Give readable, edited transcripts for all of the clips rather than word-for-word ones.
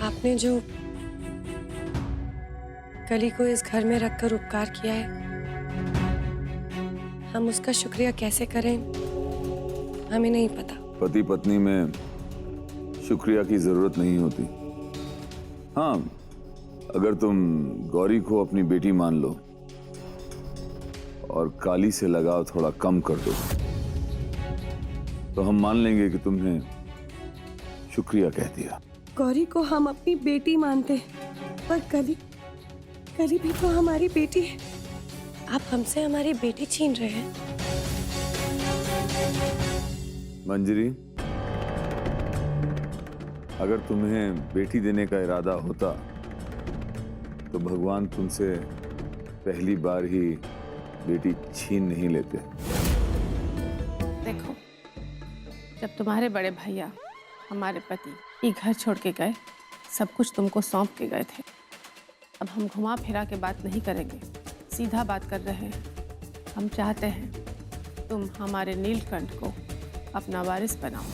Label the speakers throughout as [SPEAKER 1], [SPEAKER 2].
[SPEAKER 1] आपने जो कली को इस घर में रखकर उपकार किया है, हम उसका शुक्रिया कैसे करें हमें नहीं पता।
[SPEAKER 2] पति पत्नी में शुक्रिया की जरूरत नहीं होती। हाँ, अगर तुम गौरी को अपनी बेटी मान लो और काली से लगाव थोड़ा कम कर दो तो हम मान लेंगे कि तुमने शुक्रिया कह दिया।
[SPEAKER 1] गौरी को हम अपनी बेटी मानते हैं, पर कली भी तो हमारी बेटी है। आप हमसे हमारी बेटी छीन रहे हैं।
[SPEAKER 2] मंजरी, अगर तुम्हें बेटी देने का इरादा होता तो भगवान तुमसे पहली बार ही बेटी छीन नहीं लेते।
[SPEAKER 3] देखो, जब तुम्हारे बड़े भैया हमारे पति ये घर छोड़ के गए, सब कुछ तुमको सौंप के गए थे। अब हम घुमा फिरा के बात नहीं करेंगे, सीधा बात कर रहे हैं। हम चाहते हैं तुम हमारे नीलकंठ को अपना वारिस बनाओ।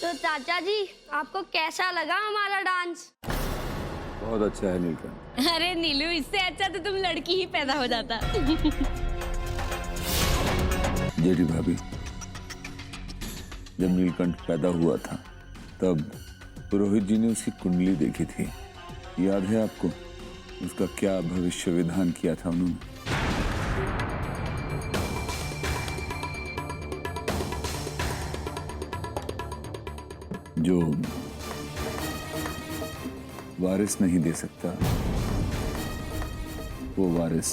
[SPEAKER 4] तो चाचा जी, आपको कैसा लगा हमारा डांस?
[SPEAKER 2] बहुत अच्छा है नीलकंठ।
[SPEAKER 4] अरे नीलू, इससे अच्छा तो तुम लड़की ही पैदा हो जाता।
[SPEAKER 2] जेठी भाभी, जब नीलकंठ पैदा हुआ था तब पुरोहित जी ने उसकी कुंडली देखी थी। याद है आपको उसका क्या भविष्य विधान किया था उन्होंने? जो वारिस नहीं दे सकता वो वारिस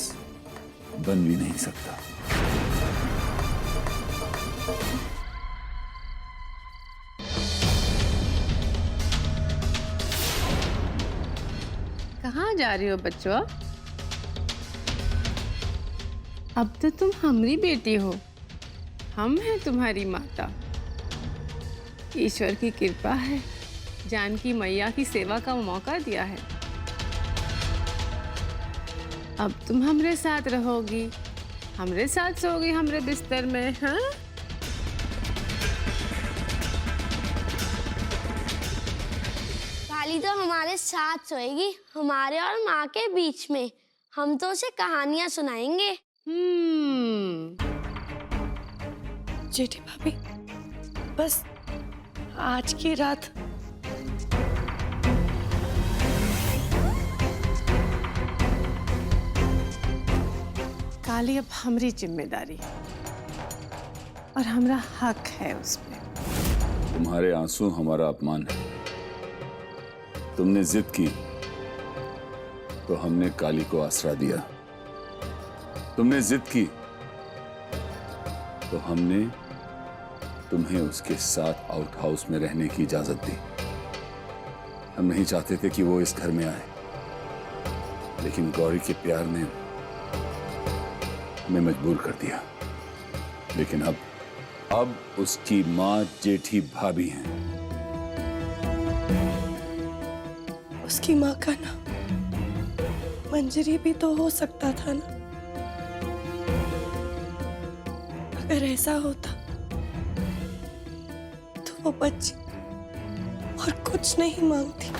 [SPEAKER 2] बन भी नहीं सकता।
[SPEAKER 3] कहाँ जा रही हो बच्चों? अब तो तुम हमारी बेटी हो, हम हैं तुम्हारी माता। ईश्वर की कृपा है, जानकी मैया की सेवा का मौका दिया है। अब तुम हमरे साथ रहोगी, हमरे साथ सोओगी हमरे बिस्तर में। हाँ,
[SPEAKER 4] काली तो हमारे साथ सोएगी, हमारे और माँ के बीच में। हम तो उसे कहानियां सुनाएंगे।
[SPEAKER 1] जेठी भाभी, बस आज की रात
[SPEAKER 3] काली अब हमारी जिम्मेदारी और हमारा हक है उस पे।
[SPEAKER 2] तुम्हारे आंसू हमारा अपमान है। तुमने जिद की तो हमने काली को आसरा दिया। तुमने जिद की तो हमने तुम्हें उसके साथ आउट हाउस में रहने की इजाजत दी। हम नहीं चाहते थे कि वो इस घर में आए, लेकिन गौरी के प्यार ने हमें मजबूर कर दिया। लेकिन अब उसकी माँ जेठी भाभी हैं।
[SPEAKER 1] उसकी माँ का नाम मंजरी भी तो हो सकता था ना। अगर ऐसा होता तो वो बच्ची और कुछ नहीं मांगती।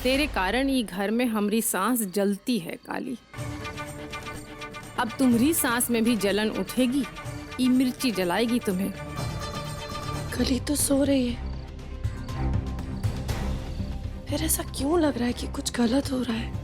[SPEAKER 3] तेरे कारण ये घर में हमारी सांस जलती है काली। अब तुम्हारी सांस में भी जलन उठेगी,
[SPEAKER 5] ये मिर्ची जलाएगी तुम्हें।
[SPEAKER 1] कली तो सो रही है, फिर ऐसा क्यों लग रहा है कि कुछ गलत हो रहा है?